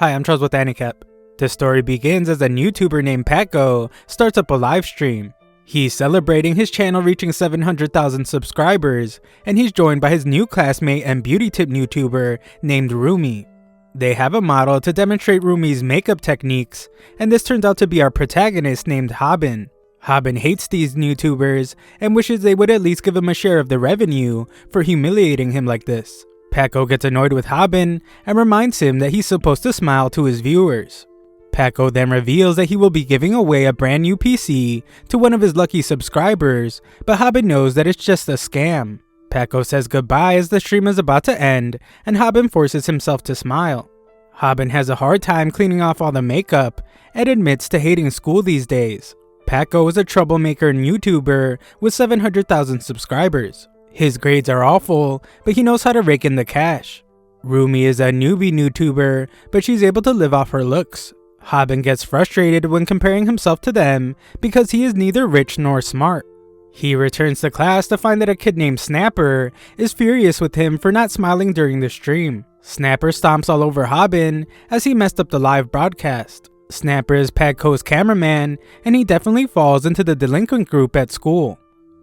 Hi, I'm Charles with AniCap. The story begins as a YouTuber named Paco starts up a live stream. He's celebrating his channel reaching 700,000 subscribers, and he's joined by his new classmate and beauty tip YouTuber named Rumi. They have a model to demonstrate Rumi's makeup techniques, and this turns out to be our protagonist named Haben. Haben hates these YouTubers and wishes they would at least give him a share of the revenue for humiliating him like this. Paco gets annoyed with Haben and reminds him that he's supposed to smile to his viewers. Paco then reveals that he will be giving away a brand new PC to one of his lucky subscribers, but Haben knows that it's just a scam. Paco says goodbye as the stream is about to end, and Haben forces himself to smile. Haben has a hard time cleaning off all the makeup and admits to hating school these days. Paco is a troublemaker and YouTuber with 700,000 subscribers. His grades are awful, but he knows how to rake in the cash. Rumi is a newbie YouTuber, but she's able to live off her looks. Haben gets frustrated when comparing himself to them because he is neither rich nor smart. He returns to class to find that a kid named Snapper is furious with him for not smiling during the stream. Snapper stomps all over Haben as he messed up the live broadcast. Snapper is Paco's cameraman, and he definitely falls into the delinquent group at school.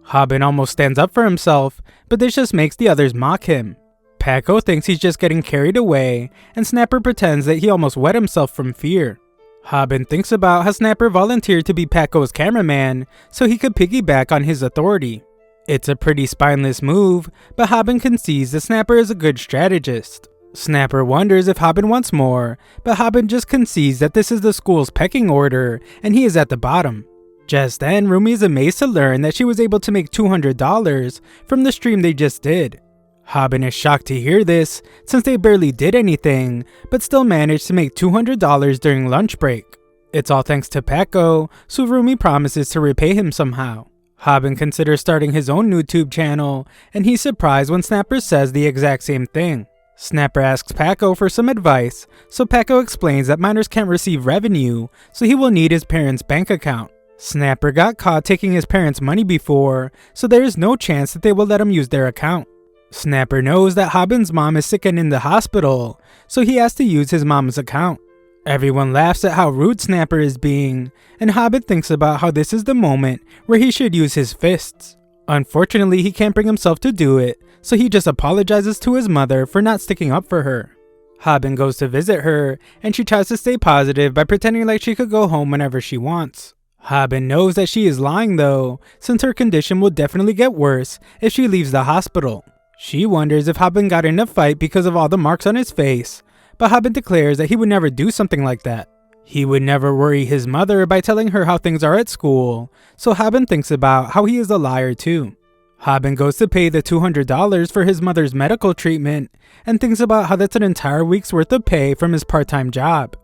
Haben almost stands up for himself, but this just makes the others mock him. Paco thinks he's just getting carried away, and Snapper pretends that he almost wet himself from fear. Haben thinks about how Snapper volunteered to be Paco's cameraman so he could piggyback on his authority. It's a pretty spineless move, but Haben concedes that Snapper is a good strategist. Snapper wonders if Haben wants more, but Haben just concedes that this is the school's pecking order and he is at the bottom. Just then, Rumi is amazed to learn that she was able to make $200 from the stream they just did. Haben is shocked to hear this, since they barely did anything, but still managed to make $200 during lunch break. It's all thanks to Paco, so Rumi promises to repay him somehow. Haben considers starting his own YouTube channel, and he's surprised when Snapper says the exact same thing. Snapper asks Paco for some advice, so Paco explains that minors can't receive revenue, so he will need his parents' bank account. Snapper got caught taking his parents' money before, so there is no chance that they will let him use their account. Snapper knows that Haben's mom is sick and in the hospital, so he has to use his mom's account. Everyone laughs at how rude Snapper is being, and Haben thinks about how this is the moment where he should use his fists. Unfortunately, he can't bring himself to do it, so he just apologizes to his mother for not sticking up for her. Haben goes to visit her, and she tries to stay positive by pretending like she could go home whenever she wants. Haben knows that she is lying though, since her condition will definitely get worse if she leaves the hospital. She wonders if Haben got in a fight because of all the marks on his face, but Haben declares that he would never do something like that. He would never worry his mother by telling her how things are at school, so Haben thinks about how he is a liar too. Haben goes to pay the $200 for his mother's medical treatment and thinks about how that's an entire week's worth of pay from his part-time job.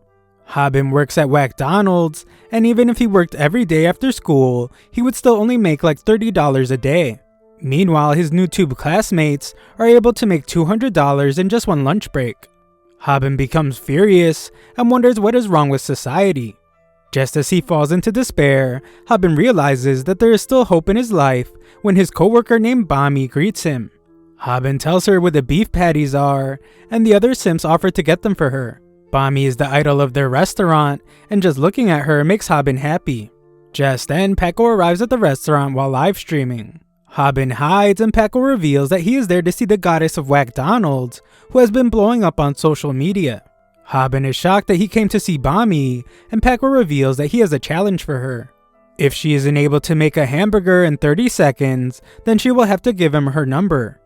Haben works at McDonald's, and even if he worked every day after school, he would still only make like $30 a day. Meanwhile, his YouTube classmates are able to make $200 in just one lunch break. Haben becomes furious and wonders what is wrong with society. Just as he falls into despair, Haben realizes that there is still hope in his life when his coworker named Bami greets him. Haben tells her where the beef patties are, and the other simps offer to get them for her. Bami is the idol of their restaurant, and just looking at her makes Haben happy. Just then, Paco arrives at the restaurant while live streaming. Haben hides, and Paco reveals that he is there to see the goddess of McDonald's, who has been blowing up on social media. Haben is shocked that he came to see Bami, and Paco reveals that he has a challenge for her. If she isn't able to make a hamburger in 30 seconds, then she will have to give him her number.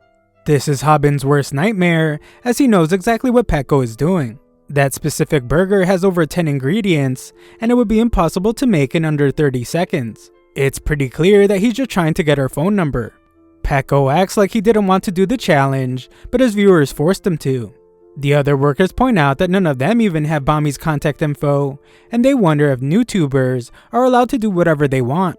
This is Haben's worst nightmare, as he knows exactly what Paco is doing. That specific burger has over 10 ingredients, and it would be impossible to make in under 30 seconds. It's pretty clear that he's just trying to get her phone number. Paco acts like he didn't want to do the challenge, but his viewers forced him to. The other workers point out that none of them even have Bami's contact info, and they wonder if YouTubers are allowed to do whatever they want.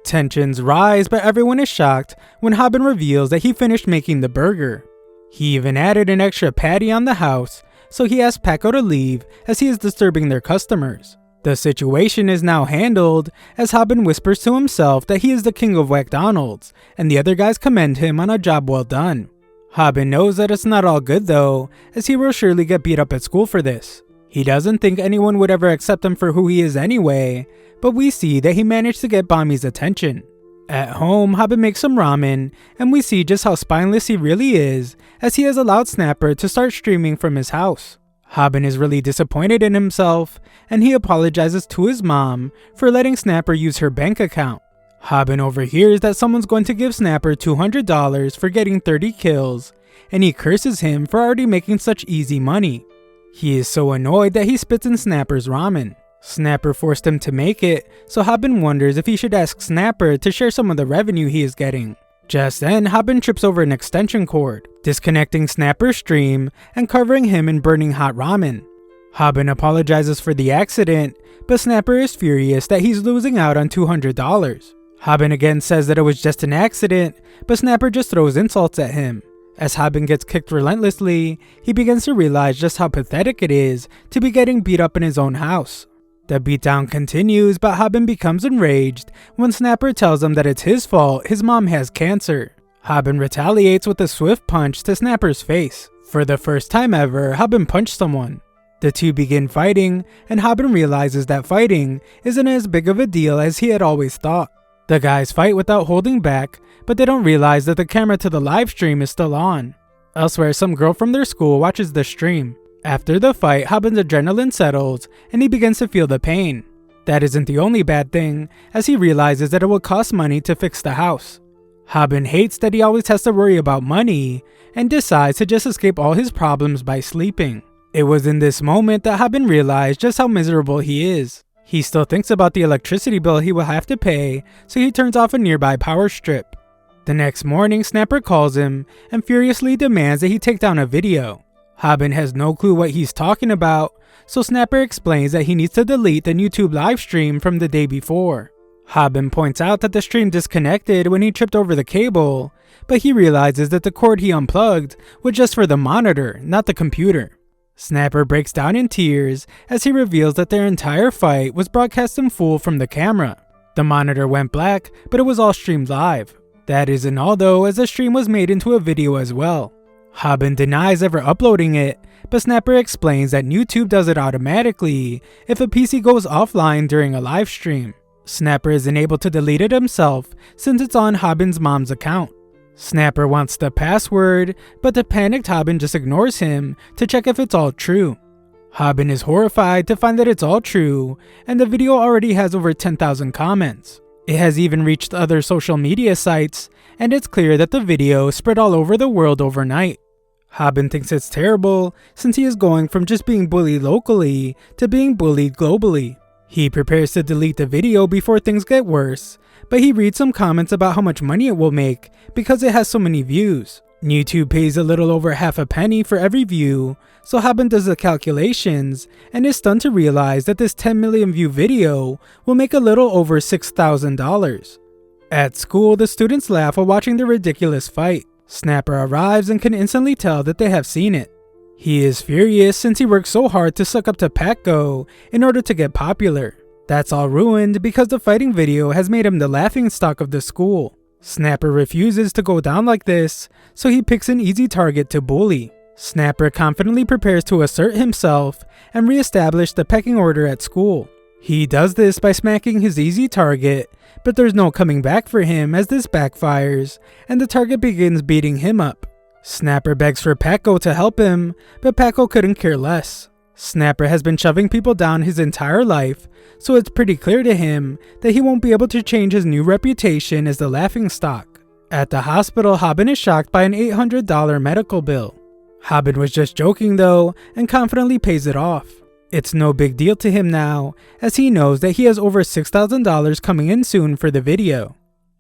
Tensions rise, but everyone is shocked when Haben reveals that he finished making the burger. He even added an extra patty on the house, so he asks Paco to leave as he is disturbing their customers. The situation is now handled as Haben whispers to himself that he is the king of McDonald's, and the other guys commend him on a job well done. Haben knows that it's not all good though, as he will surely get beat up at school for this. He doesn't think anyone would ever accept him for who he is anyway, but we see that he managed to get Bami's attention. At home, Haben makes some ramen, and we see just how spineless he really is, as he has allowed Snapper to start streaming from his house. Haben is really disappointed in himself, and he apologizes to his mom for letting Snapper use her bank account. Haben overhears that someone's going to give Snapper $200 for getting 30 kills, and he curses him for already making such easy money. He is so annoyed that he spits in Snapper's ramen. Snapper forced him to make it, so Haben wonders if he should ask Snapper to share some of the revenue he is getting. Just then, Haben trips over an extension cord, disconnecting Snapper's stream and covering him in burning hot ramen. Haben apologizes for the accident, but Snapper is furious that he's losing out on $200. Haben again says that it was just an accident, but Snapper just throws insults at him. As Haben gets kicked relentlessly, he begins to realize just how pathetic it is to be getting beat up in his own house. The beatdown continues, but Haben becomes enraged when Snapper tells him that it's his fault his mom has cancer. Haben retaliates with a swift punch to Snapper's face. For the first time ever, Haben punched someone. The two begin fighting, and Haben realizes that fighting isn't as big of a deal as he had always thought. The guys fight without holding back, but they don't realize that the camera to the live stream is still on. Elsewhere, some girl from their school watches the stream. After the fight, Haben's adrenaline settles, and he begins to feel the pain. That isn't the only bad thing, as he realizes that it will cost money to fix the house. Haben hates that he always has to worry about money, and decides to just escape all his problems by sleeping. It was in this moment that Haben realized just how miserable he is. He still thinks about the electricity bill he will have to pay, so he turns off a nearby power strip. The next morning, Snapper calls him and furiously demands that he take down a video. Haben has no clue what he's talking about, so Snapper explains that he needs to delete the YouTube live stream from the day before. Haben points out that the stream disconnected when he tripped over the cable, but he realizes that the cord he unplugged was just for the monitor, not the computer. Snapper breaks down in tears as he reveals that their entire fight was broadcast in full from the camera. The monitor went black, but it was all streamed live. That isn't all though, as the stream was made into a video as well. Haben denies ever uploading it, but Snapper explains that YouTube does it automatically if a PC goes offline during a live stream. Snapper isn't able to delete it himself since it's on Haben's mom's account. Snapper wants the password, but the panicked Haben just ignores him to check if it's all true. Haben is horrified to find that it's all true, and the video already has over 10,000 comments. It has even reached other social media sites, and it's clear that the video spread all over the world overnight. Haben thinks it's terrible since he is going from just being bullied locally to being bullied globally. He prepares to delete the video before things get worse, but he reads some comments about how much money it will make because it has so many views. YouTube pays a little over half a penny for every view, so Haben does the calculations and is stunned to realize that this 10 million view video will make a little over $6,000. At school, the students laugh while watching the ridiculous fight. Snapper arrives and can instantly tell that they have seen it. He is furious since he worked so hard to suck up to Paco in order to get popular. That's all ruined because the fighting video has made him the laughingstock of the school. Snapper refuses to go down like this, so he picks an easy target to bully. Snapper confidently prepares to assert himself and re-establish the pecking order at school. He does this by smacking his easy target, but there's no coming back for him as this backfires, and the target begins beating him up. Snapper begs for Paco to help him, but Paco couldn't care less. Snapper has been shoving people down his entire life, so it's pretty clear to him that he won't be able to change his new reputation as the laughingstock. At the hospital, Haben is shocked by an $800 medical bill. Haben was just joking though, and confidently pays it off. It's no big deal to him now, as he knows that he has over $6,000 coming in soon for the video.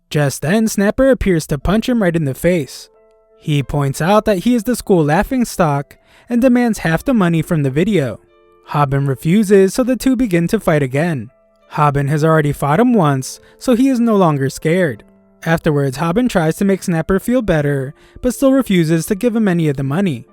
Just then, Snapper appears to punch him right in the face. He points out that he is the school laughingstock and demands half the money from the video. Haben refuses, so the two begin to fight again. Haben has already fought him once, so he is no longer scared. Afterwards, Haben tries to make Snapper feel better, but still refuses to give him any of the money.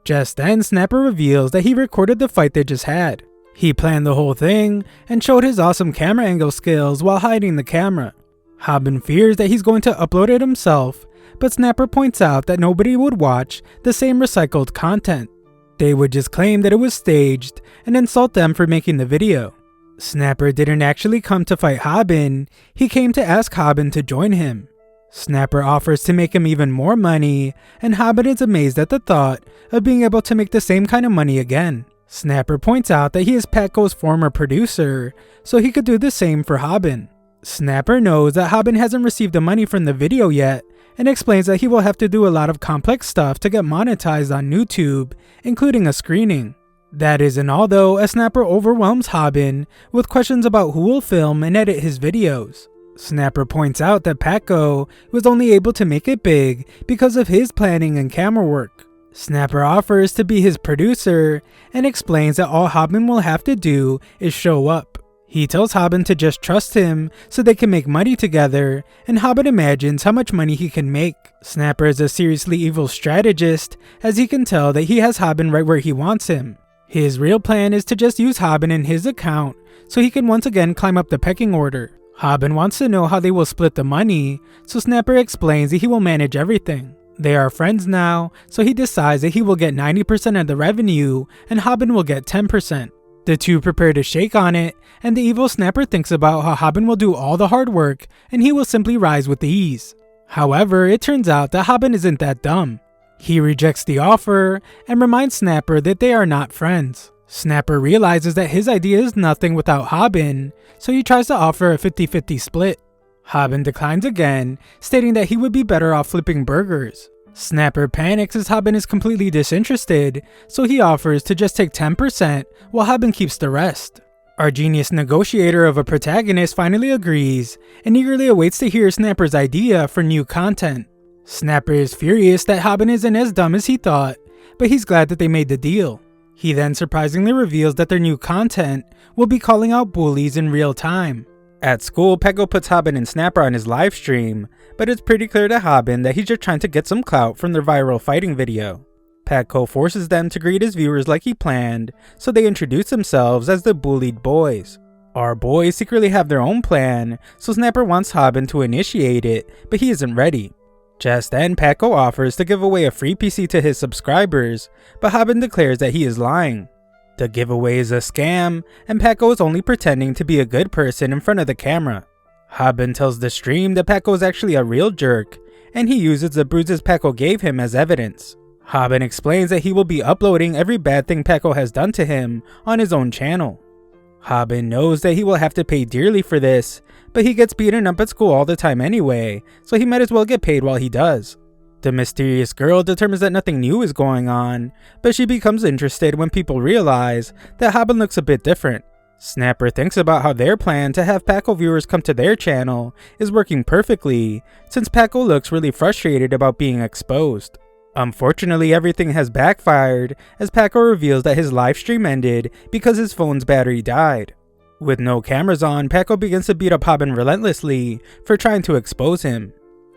Just then, Snapper reveals that he recorded the fight they just had. He planned the whole thing and showed his awesome camera angle skills while hiding the camera. Haben fears that he's going to upload it himself, but Snapper points out that nobody would watch the same recycled content. They would just claim that it was staged and insult them for making the video. Snapper didn't actually come to fight Haben, he came to ask Haben to join him. Snapper offers to make him even more money, and Haben is amazed at the thought of being able to make the same kind of money again. Snapper points out that he is Patco's former producer, so he could do the same for Haben. Snapper knows that Haben hasn't received the money from the video yet, and explains that he will have to do a lot of complex stuff to get monetized on YouTube, including a screening. That isn't all though, as Snapper overwhelms Haben with questions about who will film and edit his videos. Snapper points out that Patco was only able to make it big because of his planning and camera work. Snapper offers to be his producer and explains that all Haben will have to do is show up. He tells Haben to just trust him so they can make money together, and Haben imagines how much money he can make. Snapper is a seriously evil strategist, as he can tell that he has Haben right where he wants him. His real plan is to just use Haben in his account so he can once again climb up the pecking order. Haben wants to know how they will split the money, so Snapper explains that he will manage everything. They are friends now, so he decides that he will get 90% of the revenue and Haben will get 10%. The two prepare to shake on it, and the evil Snapper thinks about how Haben will do all the hard work and he will simply rise with ease. However, it turns out that Haben isn't that dumb. He rejects the offer and reminds Snapper that they are not friends. Snapper realizes that his idea is nothing without Haben, so he tries to offer a 50-50 split. Haben declines again, stating that he would be better off flipping burgers. Snapper panics as Haben is completely disinterested, so he offers to just take 10% while Haben keeps the rest. Our genius negotiator of a protagonist finally agrees and eagerly awaits to hear Snapper's idea for new content. Snapper is furious that Haben isn't as dumb as he thought, but he's glad that they made the deal. He then surprisingly reveals that their new content will be calling out bullies in real time. At school, Patco puts Haben and Snapper on his live stream, but it's pretty clear to Haben that he's just trying to get some clout from their viral fighting video. Patco forces them to greet his viewers like he planned, so they introduce themselves as the bullied boys. Our boys secretly have their own plan, so Snapper wants Haben to initiate it, but he isn't ready. Just then, Patco offers to give away a free PC to his subscribers, but Haben declares that he is lying. The giveaway is a scam, and Patco is only pretending to be a good person in front of the camera. Haben tells the stream that Patco is actually a real jerk, and he uses the bruises Patco gave him as evidence. Haben explains that he will be uploading every bad thing Patco has done to him on his own channel. Haben knows that he will have to pay dearly for this, but he gets beaten up at school all the time anyway, so he might as well get paid while he does. The mysterious girl determines that nothing new is going on, but she becomes interested when people realize that Haben looks a bit different. Snapper thinks about how their plan to have Patco viewers come to their channel is working perfectly, since Patco looks really frustrated about being exposed. Unfortunately, everything has backfired, as Patco reveals that his livestream ended because his phone's battery died. With no cameras on, Patco begins to beat up Haben relentlessly for trying to expose him.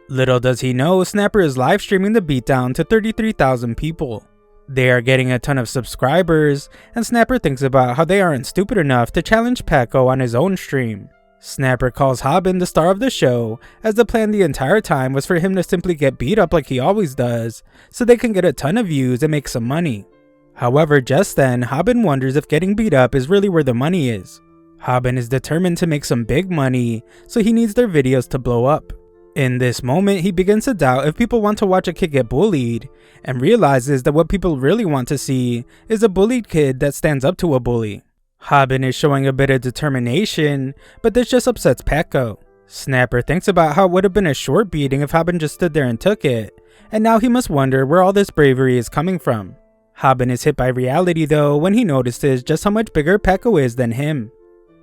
Little does he know, Snapper is live streaming the beatdown to 33,000 people. They are getting a ton of subscribers, and Snapper thinks about how they aren't stupid enough to challenge Patco on his own stream. Snapper calls Haben the star of the show, as the plan the entire time was for him to simply get beat up like he always does, so they can get a ton of views and make some money. However, just then, Haben wonders if getting beat up is really where the money is. Haben is determined to make some big money, so he needs their videos to blow up. In this moment, he begins to doubt if people want to watch a kid get bullied, and realizes that what people really want to see is a bullied kid that stands up to a bully. Haben is showing a bit of determination, but this just upsets Patco. Snapper thinks about how it would have been a short beating if Haben just stood there and took it, and now he must wonder where all this bravery is coming from. Haben is hit by reality though when he notices just how much bigger Patco is than him.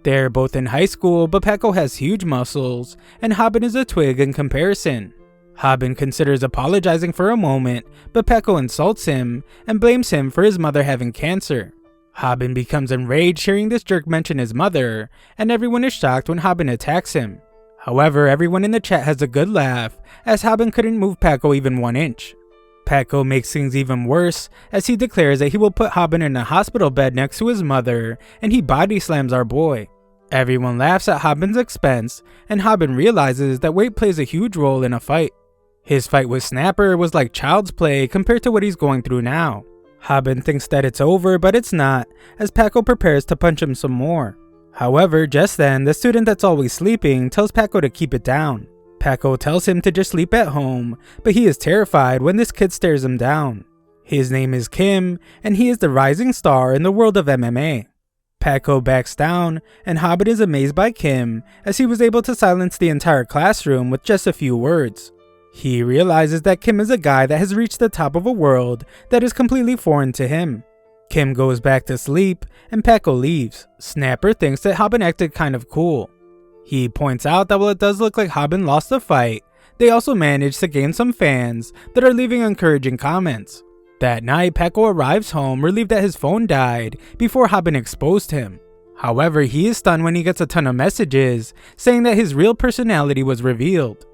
They're both in high school, but Patco has huge muscles, and Haben is a twig in comparison. Haben considers apologizing for a moment, but Patco insults him and blames him for his mother having cancer. Haben becomes enraged hearing this jerk mention his mother, and everyone is shocked when Haben attacks him. However, everyone in the chat has a good laugh, as Haben couldn't move Patco even 1 inch. Patco makes things even worse, as he declares that he will put Haben in a hospital bed next to his mother, and he body slams our boy. Everyone laughs at Haben's expense, and Haben realizes that weight plays a huge role in a fight. His fight with Snapper was like child's play compared to what he's going through now. Haben thinks that it's over, but it's not, as Paco prepares to punch him some more. However, just then, the student that's always sleeping tells Paco to keep it down. Paco tells him to just sleep at home, but he is terrified when this kid stares him down. His name is Kim, and he is the rising star in the world of MMA. Paco backs down, and Haben is amazed by Kim, as he was able to silence the entire classroom with just a few words. He realizes that Kim is a guy that has reached the top of a world that is completely foreign to him. Kim goes back to sleep, and Paco leaves. Snapper thinks that Haben acted kind of cool. He points out that while it does look like Haben lost the fight, they also managed to gain some fans that are leaving encouraging comments. That night, Paco arrives home relieved that his phone died before Haben exposed him. However, he is stunned when he gets a ton of messages saying that his real personality was revealed.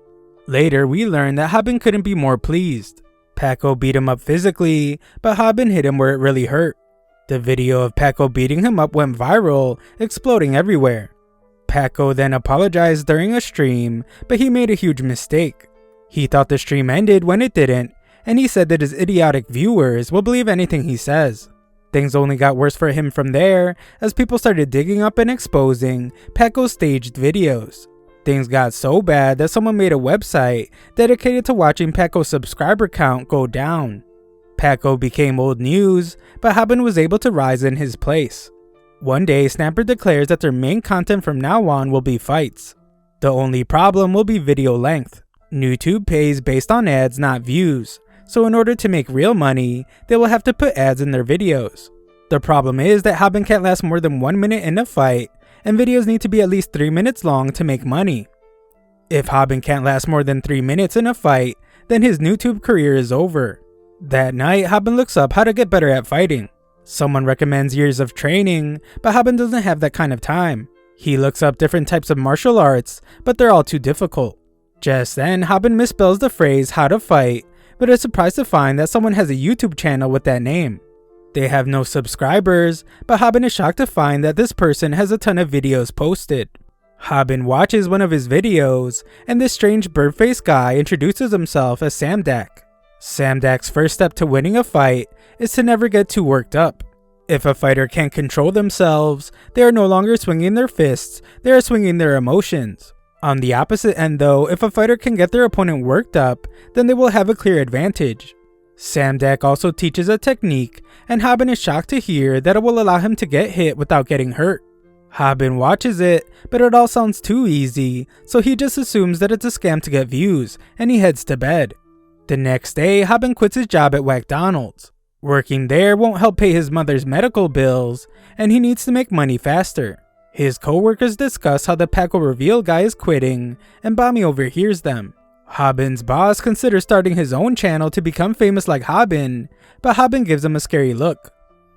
Later, we learn that Haben couldn't be more pleased. Paco beat him up physically, but Haben hit him where it really hurt. The video of Paco beating him up went viral, exploding everywhere. Paco then apologized during a stream, but he made a huge mistake. He thought the stream ended when it didn't, and he said that his idiotic viewers will believe anything he says. Things only got worse for him from there, as people started digging up and exposing Paco's staged videos. Things got so bad that someone made a website dedicated to watching Paco's subscriber count go down. Paco became old news, but Haben was able to rise in his place. One day, Snapper declares that their main content from now on will be fights. The only problem will be video length. YouTube pays based on ads, not views, so in order to make real money, they will have to put ads in their videos. The problem is that Haben can't last more than 1 minute in a fight, and videos need to be at least 3 minutes long to make money. If Haben can't last more than 3 minutes in a fight, then his YouTube career is over. That night, Haben looks up how to get better at fighting. Someone recommends years of training, but Haben doesn't have that kind of time. He looks up different types of martial arts, but they're all too difficult. Just then, Haben misspells the phrase how to fight, but is surprised to find that someone has a YouTube channel with that name. They have no subscribers, but Haben is shocked to find that this person has a ton of videos posted. Haben watches one of his videos, and this strange bird-faced guy introduces himself as Samdak. Samdak's first step to winning a fight is to never get too worked up. If a fighter can't control themselves, they are no longer swinging their fists, they are swinging their emotions. On the opposite end though, if a fighter can get their opponent worked up, then they will have a clear advantage. Samdak also teaches a technique, and Haben is shocked to hear that it will allow him to get hit without getting hurt. Haben watches it, but it all sounds too easy, so he just assumes that it's a scam to get views, and he heads to bed. The next day, Haben quits his job at McDonald's. Working there won't help pay his mother's medical bills, and he needs to make money faster. His co-workers discuss how the Paco reveal guy is quitting, and Bami overhears them. Haben's boss considers starting his own channel to become famous like Haben, but Haben gives him a scary look.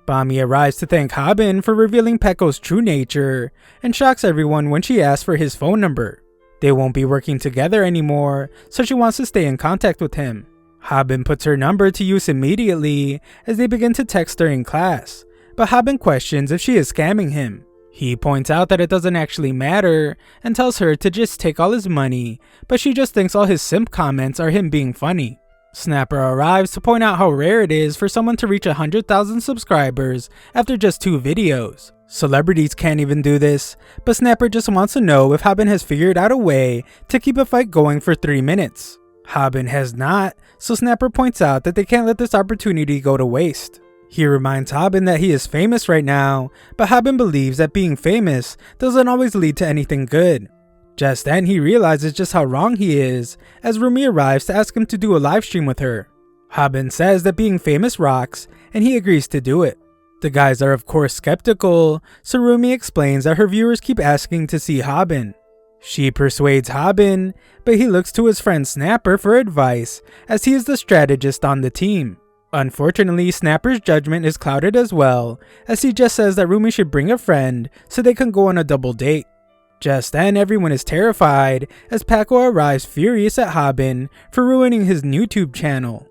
Bami arrives to thank Haben for revealing Paco's true nature, and shocks everyone when she asks for his phone number. They won't be working together anymore, so she wants to stay in contact with him. Haben puts her number to use immediately as they begin to text during class, but Haben questions if she is scamming him. He points out that it doesn't actually matter and tells her to just take all his money, but she just thinks all his simp comments are him being funny. Snapper arrives to point out how rare it is for someone to reach 100,000 subscribers after just 2 videos. Celebrities can't even do this, but Snapper just wants to know if Haben has figured out a way to keep a fight going for 3 minutes. Haben has not, so Snapper points out that they can't let this opportunity go to waste. He reminds Haben that he is famous right now, but Haben believes that being famous doesn't always lead to anything good. Just then he realizes just how wrong he is, as Rumi arrives to ask him to do a live stream with her. Haben says that being famous rocks, and he agrees to do it. The guys are of course skeptical, so Rumi explains that her viewers keep asking to see Haben. She persuades Haben, but he looks to his friend Snapper for advice, as he is the strategist on the team. Unfortunately, Snapper's judgment is clouded as well, as he just says that Rumi should bring a friend so they can go on a double date. Just then, everyone is terrified as Paco arrives furious at Haben for ruining his YouTube channel.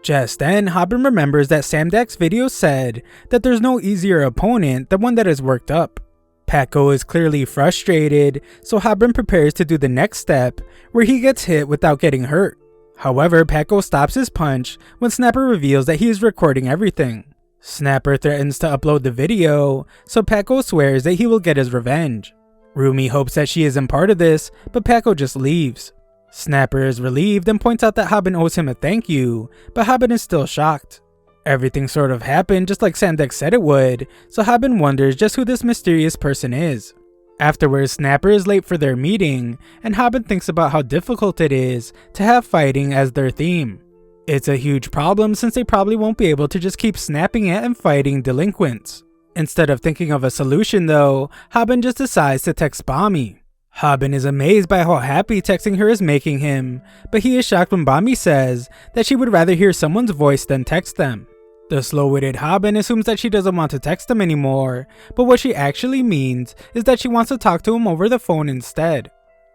Just then, Haben remembers that Samdak's video said that there's no easier opponent than one that is worked up. Paco is clearly frustrated, so Haben prepares to do the next step, where he gets hit without getting hurt. However, Paco stops his punch when Snapper reveals that he is recording everything. Snapper threatens to upload the video, so Paco swears that he will get his revenge. Rumi hopes that she isn't part of this, but Paco just leaves. Snapper is relieved and points out that Haben owes him a thank you, but Haben is still shocked. Everything sort of happened just like Samdek said it would, so Haben wonders just who this mysterious person is. Afterwards, Snapper is late for their meeting, and Haben thinks about how difficult it is to have fighting as their theme. It's a huge problem since they probably won't be able to just keep snapping at and fighting delinquents. Instead of thinking of a solution though, Haben just decides to text Bami. Haben is amazed by how happy texting her is making him, but he is shocked when Bami says that she would rather hear someone's voice than text them. The slow-witted Haben assumes that she doesn't want to text him anymore, but what she actually means is that she wants to talk to him over the phone instead.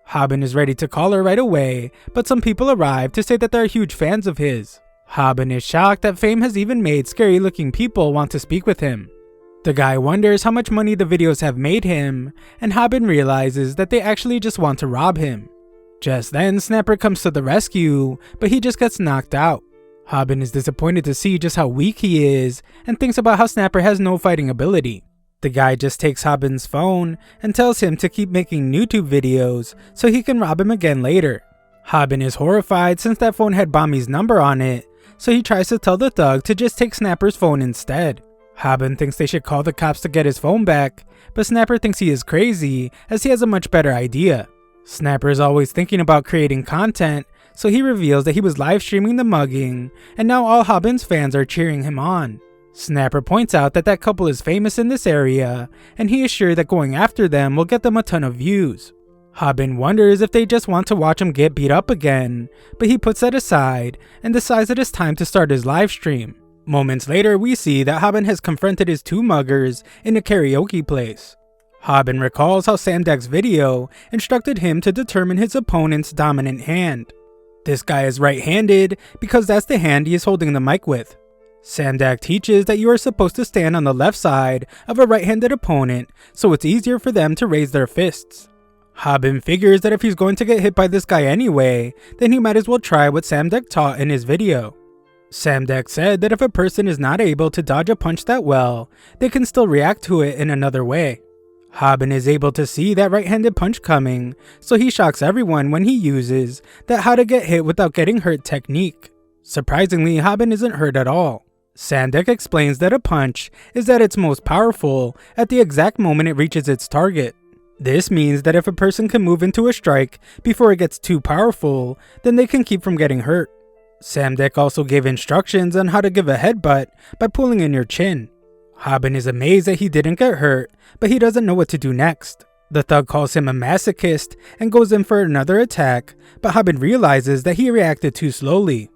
Haben is ready to call her right away, but some people arrive to say that they're huge fans of his. Haben is shocked that fame has even made scary-looking people want to speak with him. The guy wonders how much money the videos have made him, and Haben realizes that they actually just want to rob him. Just then, Snapper comes to the rescue, but he just gets knocked out. Haben is disappointed to see just how weak he is, and thinks about how Snapper has no fighting ability. The guy just takes Haben's phone and tells him to keep making YouTube videos so he can rob him again later. Haben is horrified since that phone had Bami's number on it, so he tries to tell the thug to just take Snapper's phone instead. Haben thinks they should call the cops to get his phone back, but Snapper thinks he is crazy as he has a much better idea. Snapper is always thinking about creating content, so he reveals that he was live streaming the mugging, and now all Haben's fans are cheering him on. Snapper points out that that couple is famous in this area, and he is sure that going after them will get them a ton of views. Haben wonders if they just want to watch him get beat up again, but he puts that aside and decides that it's time to start his live stream. Moments later, we see that Haben has confronted his two muggers in a karaoke place. Haben recalls how Samdek's video instructed him to determine his opponent's dominant hand. This guy is right-handed because that's the hand he is holding the mic with. Samdek teaches that you are supposed to stand on the left side of a right-handed opponent so it's easier for them to raise their fists. Haben figures that if he's going to get hit by this guy anyway, then he might as well try what Samdek taught in his video. Samdek said that if a person is not able to dodge a punch that well, they can still react to it in another way. Haben is able to see that right-handed punch coming, so he shocks everyone when he uses that how to get hit without getting hurt technique. Surprisingly, Haben isn't hurt at all. Samdek explains that a punch is at its most powerful at the exact moment it reaches its target. This means that if a person can move into a strike before it gets too powerful, then they can keep from getting hurt. Samdek also gave instructions on how to give a headbutt by pulling in your chin. Haben is amazed that he didn't get hurt, but he doesn't know what to do next. The thug calls him a masochist and goes in for another attack, but Haben realizes that he reacted too slowly.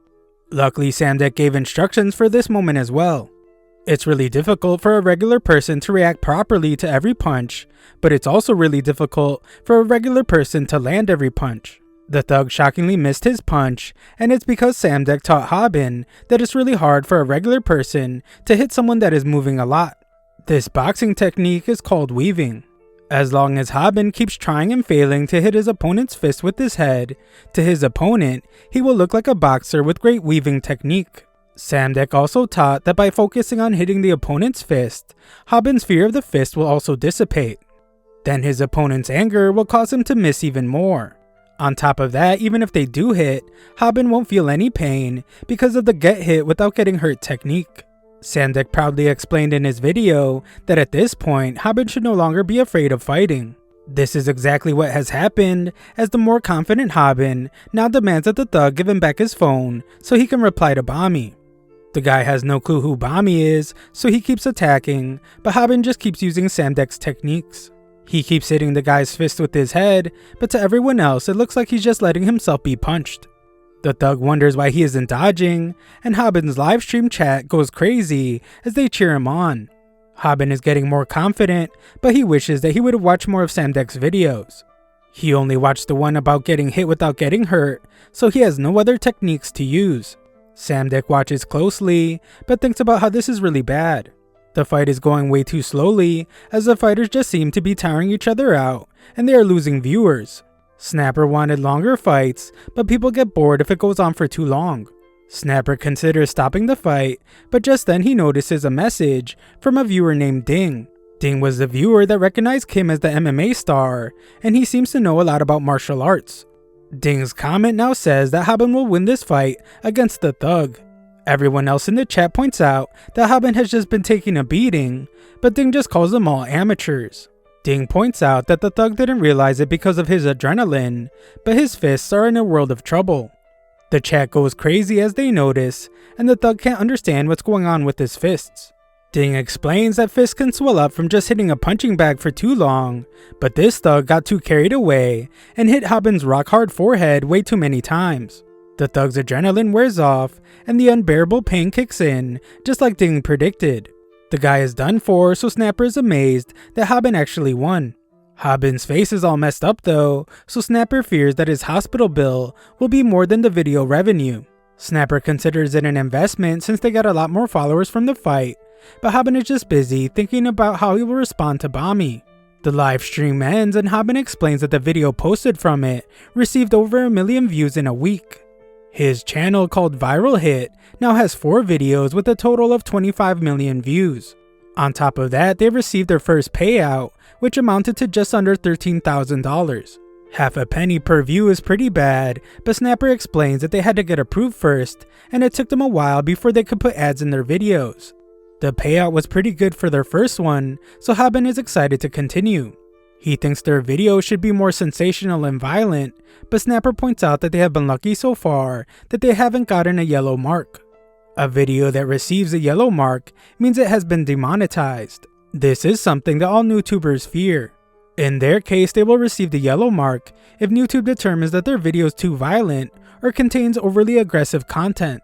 Luckily, Samdek gave instructions for this moment as well. It's really difficult for a regular person to react properly to every punch, but it's also really difficult for a regular person to land every punch. The thug shockingly missed his punch, and it's because Samdek taught Haben that it's really hard for a regular person to hit someone that is moving a lot. This boxing technique is called weaving. As long as Haben keeps trying and failing to hit his opponent's fist with his head, to his opponent, he will look like a boxer with great weaving technique. Samdek also taught that by focusing on hitting the opponent's fist, Haben's fear of the fist will also dissipate. Then his opponent's anger will cause him to miss even more. On top of that, even if they do hit, Haben won't feel any pain because of the get hit without getting hurt technique. Samdek proudly explained in his video that at this point, Haben should no longer be afraid of fighting. This is exactly what has happened, as the more confident Haben now demands that the thug give him back his phone so he can reply to Bami. The guy has no clue who Bami is, so he keeps attacking, but Haben just keeps using Samdek's techniques. He keeps hitting the guy's fist with his head, but to everyone else it looks like he's just letting himself be punched. The thug wonders why he isn't dodging, and Haben's livestream chat goes crazy as they cheer him on. Haben is getting more confident, but he wishes that he would have watched more of Samdek's videos. He only watched the one about getting hit without getting hurt, so he has no other techniques to use. Samdek watches closely, but thinks about how this is really bad. The fight is going way too slowly, as the fighters just seem to be tiring each other out, and they are losing viewers. Snapper wanted longer fights, but people get bored if it goes on for too long. Snapper considers stopping the fight, but just then he notices a message from a viewer named Ding. Ding was the viewer that recognized Kim as the MMA star, and he seems to know a lot about martial arts. Ding's comment now says that Haben will win this fight against the thug. Everyone else in the chat points out that Haben has just been taking a beating, but Ding just calls them all amateurs. Ding points out that the thug didn't realize it because of his adrenaline, but his fists are in a world of trouble. The chat goes crazy as they notice, and the thug can't understand what's going on with his fists. Ding explains that fists can swell up from just hitting a punching bag for too long, but this thug got too carried away and hit Haben's rock-hard forehead way too many times. The thug's adrenaline wears off, and the unbearable pain kicks in, just like Ding predicted. The guy is done for, so Snapper is amazed that Haben actually won. Haben's face is all messed up though, so Snapper fears that his hospital bill will be more than the video revenue. Snapper considers it an investment since they got a lot more followers from the fight, but Haben is just busy thinking about how he will respond to Bami. The live stream ends and Haben explains that the video posted from it received over 1 million views in a week. His channel, called Viral Hit, now has 4 videos with a total of 25 million views. On top of that, they received their first payout, which amounted to just under $13,000. Half a penny per view is pretty bad, but Snapper explains that they had to get approved first, and it took them a while before they could put ads in their videos. The payout was pretty good for their first one, so Haben is excited to continue. He thinks their video should be more sensational and violent, but Snapper points out that they have been lucky so far that they haven't gotten a yellow mark. A video that receives a yellow mark means it has been demonetized. This is something that all YouTubers fear. In their case, they will receive the yellow mark if YouTube determines that their video is too violent or contains overly aggressive content.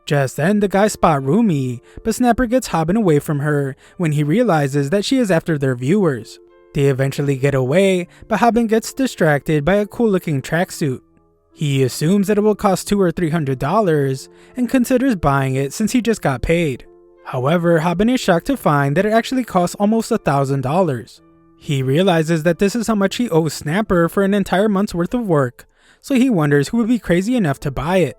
Just then, the guys spot Rumi, but Snapper gets Haben away from her when he realizes that she is after their viewers. They eventually get away, but Haben gets distracted by a cool looking tracksuit. He assumes that it will cost $200 or $300 and considers buying it since he just got paid. However, Haben is shocked to find that it actually costs almost $1,000. He realizes that this is how much he owes Snapper for an entire month's worth of work, so he wonders who would be crazy enough to buy it.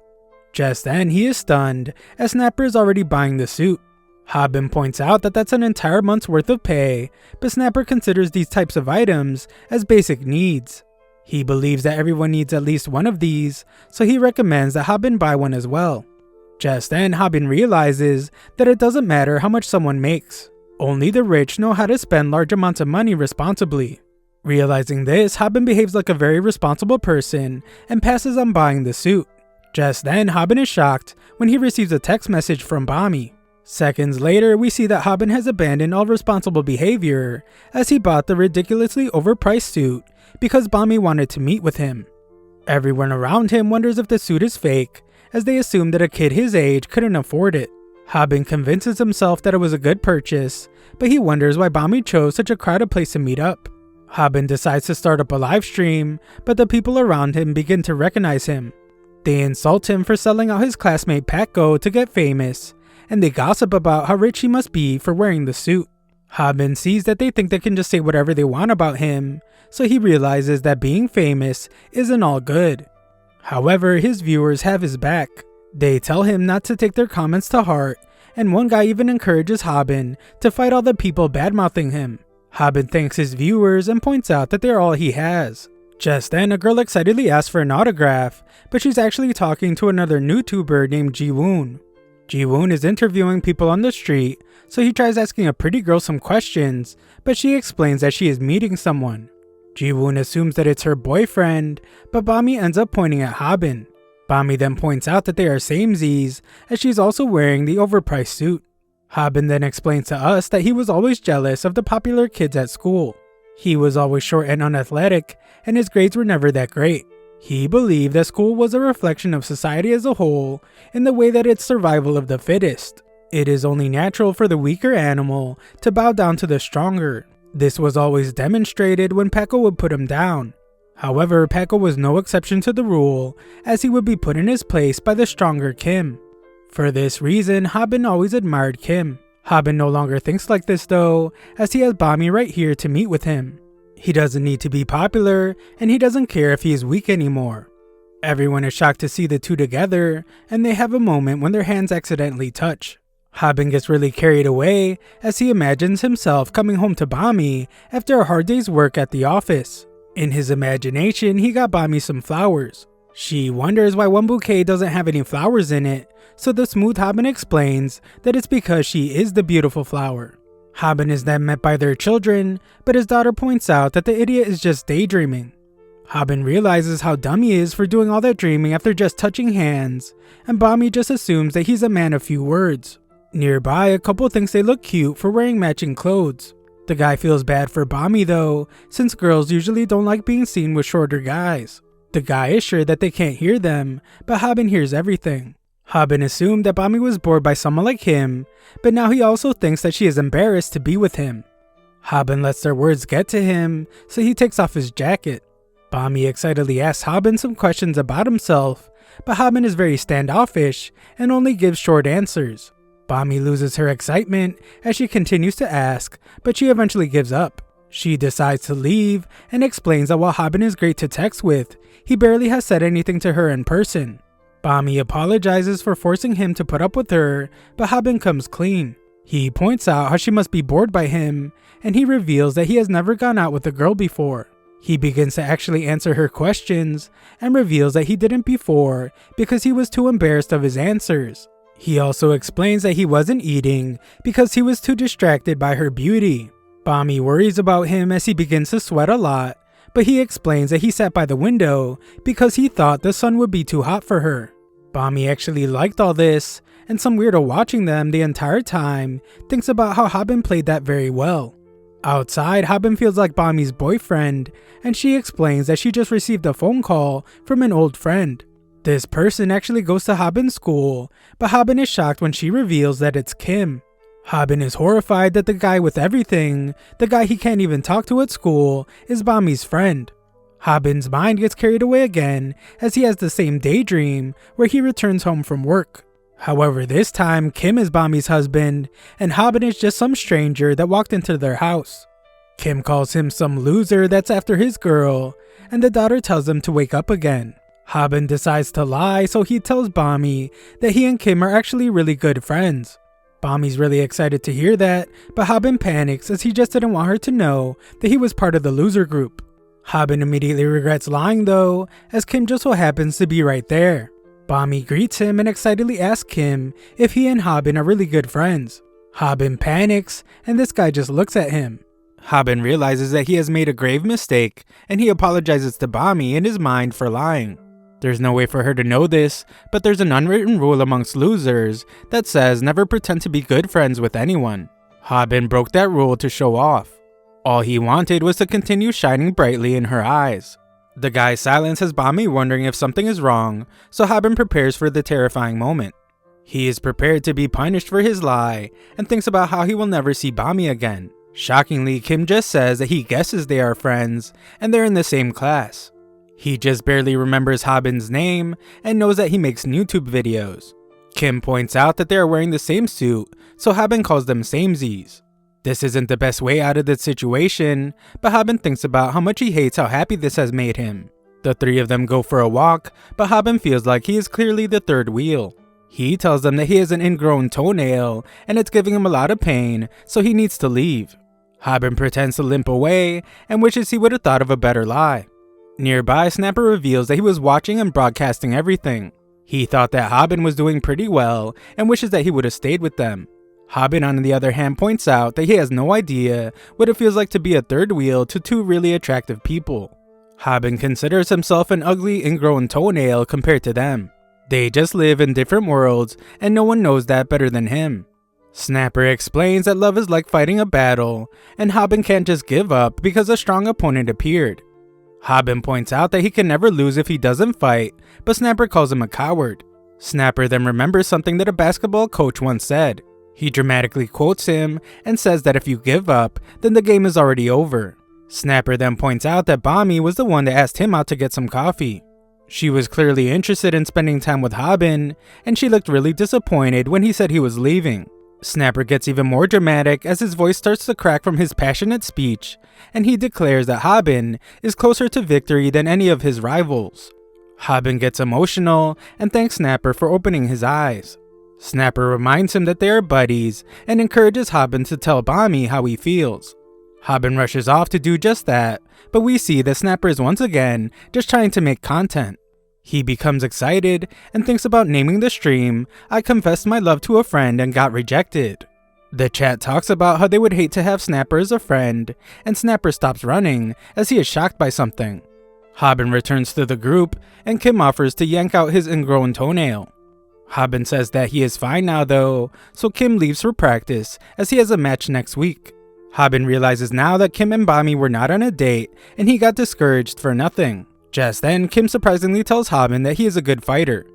Just then, he is stunned as Snapper is already buying the suit. Haben points out that that's an entire month's worth of pay, but Snapper considers these types of items as basic needs. He believes that everyone needs at least one of these, so he recommends that Haben buy one as well. Just then, Haben realizes that it doesn't matter how much someone makes. Only the rich know how to spend large amounts of money responsibly. Realizing this, Haben behaves like a very responsible person and passes on buying the suit. Just then, Haben is shocked when he receives a text message from Bami. Seconds later, we see that Haben has abandoned all responsible behavior as he bought the ridiculously overpriced suit because Bami wanted to meet with him. Everyone around him wonders if the suit is fake, as they assume that a kid his age couldn't afford it. Haben convinces himself that it was a good purchase, but he wonders why Bami chose such a crowded place to meet up. Haben decides to start up a live stream, but the people around him begin to recognize him. They insult him for selling out his classmate Paco to get famous, and they gossip about how rich he must be for wearing the suit. Haben sees that they think they can just say whatever they want about him, so he realizes that being famous isn't all good. However, his viewers have his back. They tell him not to take their comments to heart, and one guy even encourages Haben to fight all the people badmouthing him. Haben thanks his viewers and points out that they're all he has. Just then, a girl excitedly asks for an autograph, but she's actually talking to another YouTuber named Ji-woon. Ji-woon is interviewing people on the street, so he tries asking a pretty girl some questions, but she explains that she is meeting someone. Ji-woon assumes that it's her boyfriend, but Bami ends up pointing at Haben. Bami then points out that they are samesies, as she's also wearing the overpriced suit. Haben then explains to us that he was always jealous of the popular kids at school. He was always short and unathletic, and his grades were never that great. He believed that school was a reflection of society as a whole, in the way that it's survival of the fittest. It is only natural for the weaker animal to bow down to the stronger. This was always demonstrated when Paco would put him down. However, Paco was no exception to the rule, as he would be put in his place by the stronger Kim. For this reason, Haben always admired Kim. Haben no longer thinks like this though, as he has Bami right here to meet with him. He doesn't need to be popular, and he doesn't care if he is weak anymore. Everyone is shocked to see the two together, and they have a moment when their hands accidentally touch. Haben gets really carried away as he imagines himself coming home to Bami after a hard day's work at the office. In his imagination, he got Bami some flowers. She wonders why one bouquet doesn't have any flowers in it, so the smooth Haben explains that it's because she is the beautiful flower. Haben is then met by their children, but his daughter points out that the idiot is just daydreaming. Haben realizes how dumb he is for doing all that dreaming after just touching hands, and Bami just assumes that he's a man of few words. Nearby, a couple thinks they look cute for wearing matching clothes. The guy feels bad for Bami though, since girls usually don't like being seen with shorter guys. The guy is sure that they can't hear them, but Haben hears everything. Haben assumed that Bami was bored by someone like him, but now he also thinks that she is embarrassed to be with him. Haben lets their words get to him, so he takes off his jacket. Bami excitedly asks Haben some questions about himself, but Haben is very standoffish and only gives short answers. Bami loses her excitement as she continues to ask, but she eventually gives up. She decides to leave and explains that while Haben is great to text with, he barely has said anything to her in person. Bami apologizes for forcing him to put up with her, but Haben comes clean. He points out how she must be bored by him, and he reveals that he has never gone out with a girl before. He begins to actually answer her questions and reveals that he didn't before because he was too embarrassed of his answers. He also explains that he wasn't eating because he was too distracted by her beauty. Bami worries about him as he begins to sweat a lot, but he explains that he sat by the window because he thought the sun would be too hot for her. Bami actually liked all this, and some weirdo watching them the entire time thinks about how Haben played that very well. Outside, Haben feels like Bami's boyfriend, and she explains that she just received a phone call from an old friend. This person actually goes to Haben's school, but Haben is shocked when she reveals that it's Kim. Haben is horrified that the guy with everything, the guy he can't even talk to at school, is Bami's friend. Haben's mind gets carried away again as he has the same daydream where he returns home from work. However, this time Kim is Bami's husband and Haben is just some stranger that walked into their house. Kim calls him some loser that's after his girl, and the daughter tells him to wake up again. Haben decides to lie, so he tells Bami that he and Kim are actually really good friends. Bami's really excited to hear that, but Haben panics as he just didn't want her to know that he was part of the loser group. Haben immediately regrets lying though, as Kim just so happens to be right there. Bami greets him and excitedly asks Kim if he and Haben are really good friends. Haben panics, and this guy just looks at him. Haben realizes that he has made a grave mistake, and he apologizes to Bami in his mind for lying. There's no way for her to know this, but there's an unwritten rule amongst losers that says never pretend to be good friends with anyone. Haben broke that rule to show off. All he wanted was to continue shining brightly in her eyes. The guy's silence has Bami wondering if something is wrong, so Haben prepares for the terrifying moment. He is prepared to be punished for his lie and thinks about how he will never see Bami again. Shockingly, Kim just says that he guesses they are friends and they're in the same class. He just barely remembers Haben's name and knows that he makes YouTube videos. Kim points out that they are wearing the same suit, so Haben calls them samesies. This isn't the best way out of the situation, but Haben thinks about how much he hates how happy this has made him. The three of them go for a walk, but Haben feels like he is clearly the third wheel. He tells them that he has an ingrown toenail and it's giving him a lot of pain, so he needs to leave. Haben pretends to limp away and wishes he would have thought of a better lie. Nearby, Snapper reveals that he was watching and broadcasting everything. He thought that Haben was doing pretty well and wishes that he would have stayed with them. Haben, on the other hand, points out that he has no idea what it feels like to be a third wheel to two really attractive people. Haben considers himself an ugly ingrown toenail compared to them. They just live in different worlds and no one knows that better than him. Snapper explains that love is like fighting a battle and Haben can't just give up because a strong opponent appeared. Haben points out that he can never lose if he doesn't fight, but Snapper calls him a coward. Snapper then remembers something that a basketball coach once said. He dramatically quotes him and says that if you give up, then the game is already over. Snapper then points out that Bami was the one that asked him out to get some coffee. She was clearly interested in spending time with Haben, and she looked really disappointed when he said he was leaving. Snapper gets even more dramatic as his voice starts to crack from his passionate speech, and he declares that Haben is closer to victory than any of his rivals. Haben gets emotional and thanks Snapper for opening his eyes. Snapper reminds him that they are buddies and encourages Haben to tell Bami how he feels. Haben rushes off to do just that, but we see that Snapper is once again just trying to make content. He becomes excited and thinks about naming the stream "I confessed my love to a friend and got rejected." The chat talks about how they would hate to have Snapper as a friend, and Snapper stops running as he is shocked by something. Haben returns to the group and Kim offers to yank out his ingrown toenail. Haben says that he is fine now though, so Kim leaves for practice as he has a match next week. Haben realizes now that Kim and Bami were not on a date and he got discouraged for nothing. Just then, Kim surprisingly tells Haben that he is a good fighter.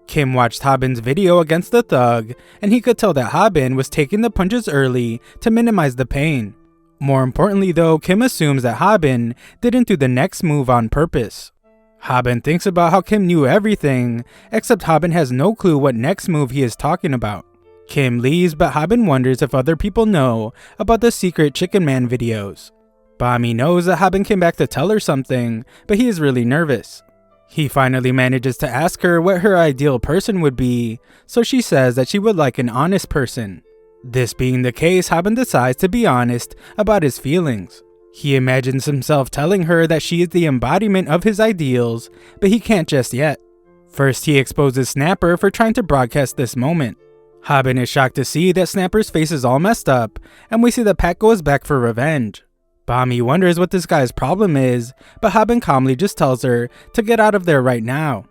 Kim watched Haben's video against the thug, and he could tell that Haben was taking the punches early to minimize the pain. More importantly though, Kim assumes that Haben didn't do the next move on purpose. Haben thinks about how Kim knew everything, except Haben has no clue what next move he is talking about. Kim leaves, but Haben wonders if other people know about the secret Chicken Man videos. Bami knows that Haben came back to tell her something, but he is really nervous. He finally manages to ask her what her ideal person would be, so she says that she would like an honest person. This being the case, Haben decides to be honest about his feelings. He imagines himself telling her that she is the embodiment of his ideals, but he can't just yet. First, he exposes Snapper for trying to broadcast this moment. Haben is shocked to see that Snapper's face is all messed up, and we see that Paco is back for revenge. Bami wonders what this guy's problem is, but Haben calmly just tells her to get out of there right now.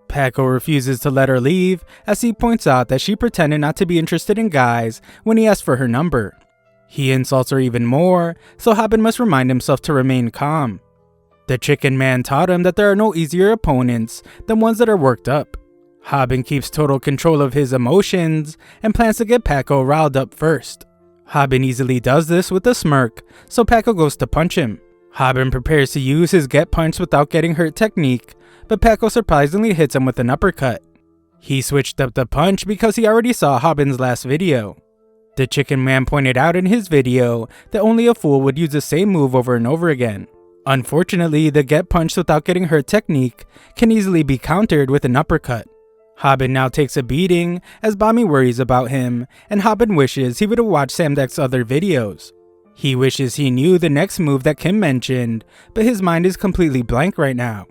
Paco refuses to let her leave as he points out that she pretended not to be interested in guys when he asked for her number. He insults her even more, so Haben must remind himself to remain calm. The Chicken Man taught him that there are no easier opponents than ones that are worked up. Haben keeps total control of his emotions and plans to get Paco riled up first. Haben easily does this with a smirk, so Paco goes to punch him. Haben prepares to use his get punched without getting hurt technique, but Paco surprisingly hits him with an uppercut. He switched up the punch because he already saw Haben's last video. The Chicken Man pointed out in his video that only a fool would use the same move over and over again. Unfortunately, the get punched without getting hurt technique can easily be countered with an uppercut. Haben now takes a beating as Bami worries about him, and Haben wishes he would have watched Samdek's other videos. He wishes he knew the next move that Kim mentioned, but his mind is completely blank right now.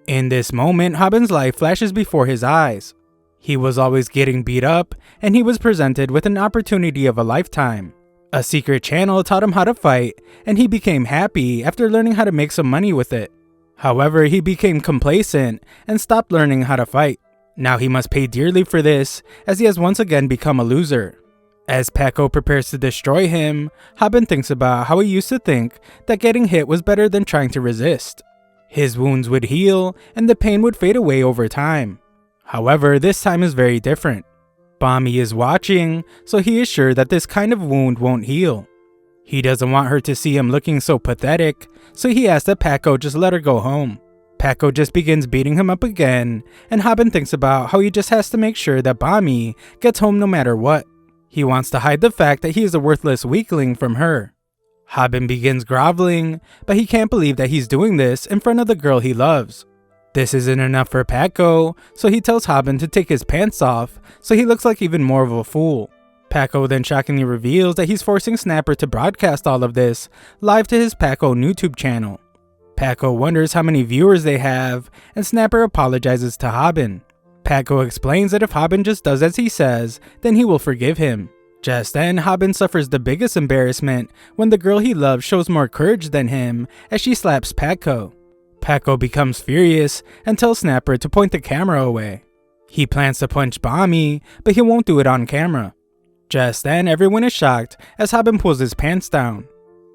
In this moment, Haben's life flashes before his eyes. He was always getting beat up, and he was presented with an opportunity of a lifetime. A secret channel taught him how to fight, and he became happy after learning how to make some money with it. However, he became complacent and stopped learning how to fight. Now he must pay dearly for this, as he has once again become a loser. As Paco prepares to destroy him, Haben thinks about how he used to think that getting hit was better than trying to resist. His wounds would heal, and the pain would fade away over time. However, this time is very different. Bami is watching, so he is sure that this kind of wound won't heal. He doesn't want her to see him looking so pathetic, so he asks that Paco just let her go home. Paco just begins beating him up again, and Haben thinks about how he just has to make sure that Bami gets home no matter what. He wants to hide the fact that he is a worthless weakling from her. Haben begins groveling, but he can't believe that he's doing this in front of the girl he loves. This isn't enough for Paco, so he tells Haben to take his pants off so he looks like even more of a fool. Paco then shockingly reveals that he's forcing Snapper to broadcast all of this live to his Paco YouTube channel. Paco wonders how many viewers they have, and Snapper apologizes to Haben. Paco explains that if Haben just does as he says, then he will forgive him. Just then, Haben suffers the biggest embarrassment when the girl he loves shows more courage than him as she slaps Paco. Paco becomes furious and tells Snapper to point the camera away. He plans to punch Bami, but he won't do it on camera. Just then, everyone is shocked as Haben pulls his pants down.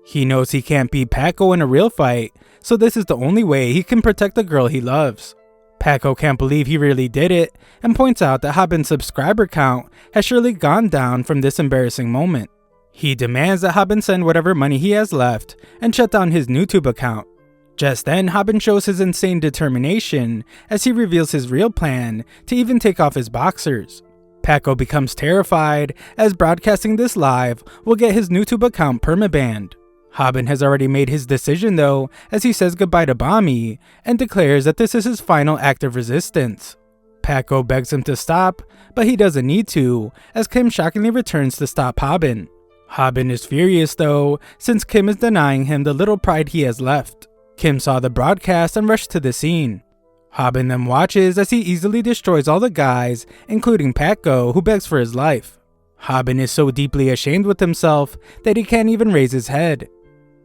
He knows he can't beat Paco in a real fight, so this is the only way he can protect the girl he loves. Paco can't believe he really did it, and points out that Haben's subscriber count has surely gone down from this embarrassing moment. He demands that Haben send whatever money he has left and shut down his YouTube account. Just then, Haben shows his insane determination as he reveals his real plan to even take off his boxers. Paco becomes terrified as broadcasting this live will get his YouTube account permabanned. Haben has already made his decision though, as he says goodbye to Bami and declares that this is his final act of resistance. Paco begs him to stop, but he doesn't need to, as Kim shockingly returns to stop Haben. Haben is furious though, since Kim is denying him the little pride he has left. Kim saw the broadcast and rushed to the scene. Haben then watches as he easily destroys all the guys, including Paco, who begs for his life. Haben is so deeply ashamed with himself that he can't even raise his head.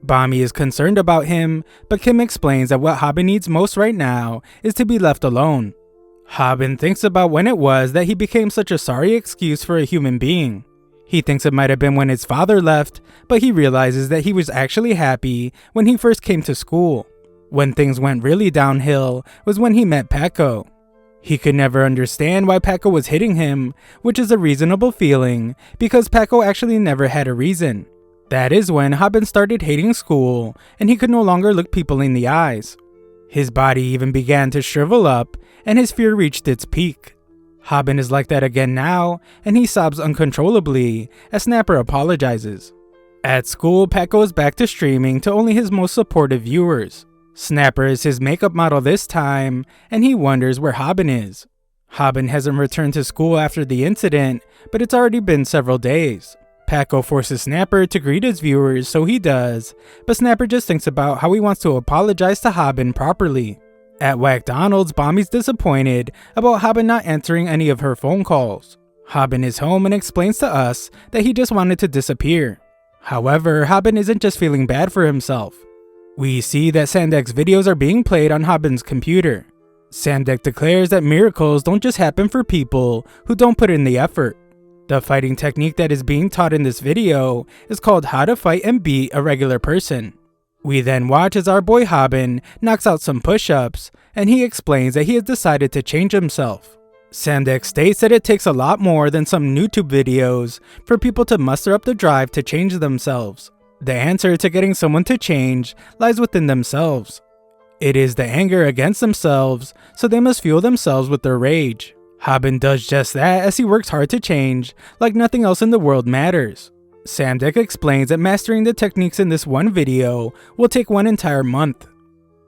Bami is concerned about him, but Kim explains that what Haben needs most right now is to be left alone. Haben thinks about when it was that he became such a sorry excuse for a human being. He thinks it might have been when his father left, but he realizes that he was actually happy when he first came to school. When things went really downhill was when he met Paco. He could never understand why Paco was hitting him, which is a reasonable feeling because Paco actually never had a reason. That is when Haben started hating school and he could no longer look people in the eyes. His body even began to shrivel up and his fear reached its peak. Haben is like that again now, and he sobs uncontrollably as Snapper apologizes. At school, Paco is back to streaming to only his most supportive viewers. Snapper is his makeup model this time, and he wonders where Haben is. Haben hasn't returned to school after the incident, but it's already been several days. Paco forces Snapper to greet his viewers, so he does, but Snapper just thinks about how he wants to apologize to Haben properly. At McDonald's, Bami's disappointed about Haben not answering any of her phone calls. Haben is home and explains to us that he just wanted to disappear. However, Haben isn't just feeling bad for himself. We see that Sandek's videos are being played on Haben's computer. Sandek declares that miracles don't just happen for people who don't put in the effort. The fighting technique that is being taught in this video is called How to Fight and Beat a Regular Person. We then watch as our boy Haben knocks out some push-ups, and he explains that he has decided to change himself. Sandek states that it takes a lot more than some YouTube videos for people to muster up the drive to change themselves. The answer to getting someone to change lies within themselves. It is the anger against themselves, so they must fuel themselves with their rage. Haben does just that as he works hard to change, like nothing else in the world matters. Sandek explains that mastering the techniques in this one video will take one entire month.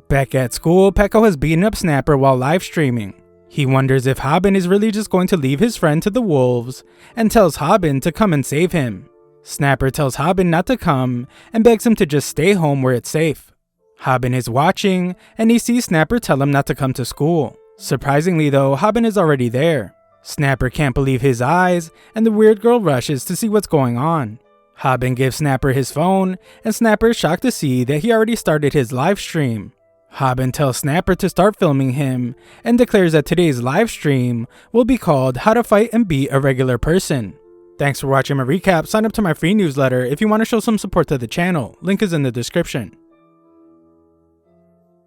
Back at school, Paco has beaten up Snapper while live streaming. He wonders if Haben is really just going to leave his friend to the wolves and tells Haben to come and save him. Snapper tells Haben not to come and begs him to just stay home where it's safe. Haben is watching and he sees Snapper tell him not to come to school. Surprisingly though, Haben is already there. Snapper can't believe his eyes and the weird girl rushes to see what's going on. Haben gives Snapper his phone, and Snapper is shocked to see that he already started his live stream. Haben tells Snapper to start filming him, and declares that today's live stream will be called How to Fight and Beat a Regular Person. Thanks for watching my recap. Sign up to my free newsletter if you want to show some support to the channel. Link is in the description.